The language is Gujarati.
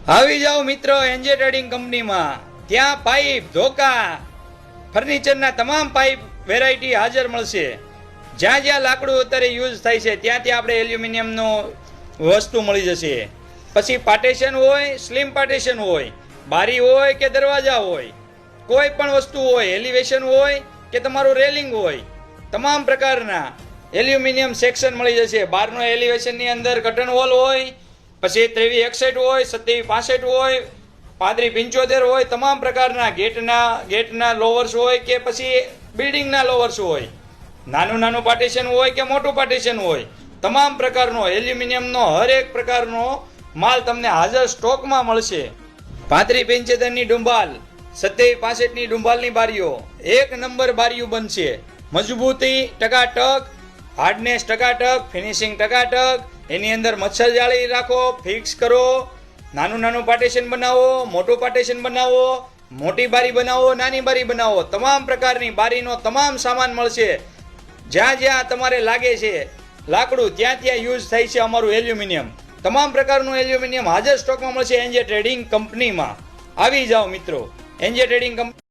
આવી જાઓ મિત્રો એનજે ટ્રેડિંગ કંપનીમાં। ત્યાં પાઇપ, ધોકા, ફર્નિચરના તમામ પાઇપ વેરાયટી હાજર મળશે। જ્યાં જ્યાં લાકડું અત્યારે યુઝ થાય છે ત્યાં ત્યાં આપણે એલ્યુમિનિયમનો વસ્તુ મળી જશે। પછી પાર્ટેશન હોય, સ્લિમ પાર્ટેશન હોય, બારી હોય કે દરવાજા હોય, કોઈ પણ વસ્તુ હોય, એલિવેશન હોય કે તમારું રેલિંગ હોય, તમામ પ્રકારના એલ્યુમિનિયમ સેક્શન મળી જશે। બહારનો એલિવેશનની અંદર કટન વોલ હોય, પછી 2361 હોય, 2765 હોય, 3575 હોય, તમામ પ્રકારના ગેટના લોવર્સ હોય કે પછી બિલ્ડિંગના લોવર્સ હોય, નાનું નાનું પાર્ટીશન હોય કે મોટું પાર્ટીશન હોય, તમામ પ્રકારનો એલ્યુમિનિયમનો હરેક પ્રકારનો માલ તમને હાજર સ્ટોકમાં મળશે। 3575ની ડુંબાલ, 2765ની ડુંબાલની બારીઓ એક નંબર બારીઓ બનશે। મજબૂતી ટકાટક, હાર્ડનેસ ટકાટક, ફિનિશિંગ ટકાટક। એની અંદર મચ્છર જાળી રાખો, ફિક્સ કરો, નાનું નાનું પાર્ટીશન બનાવો, મોટું પાર્ટીશન બનાવો, મોટી બારી બનાવો, નાની બારી બનાવો, તમામ પ્રકારની બારીનો તમામ સામાન મળશે। જ્યાં જ્યાં તમારે લાગે છે લાકડું ત્યાં ત્યાં યુઝ થાય છે અમારું એલ્યુમિનિયમ। તમામ પ્રકારનું એલ્યુમિનિયમ હાજર સ્ટોકમાં મળશે એનજે ટ્રેડિંગ કંપનીમાં। આવી જાઓ મિત્રો, એનજે ટ્રેડિંગ કંપની।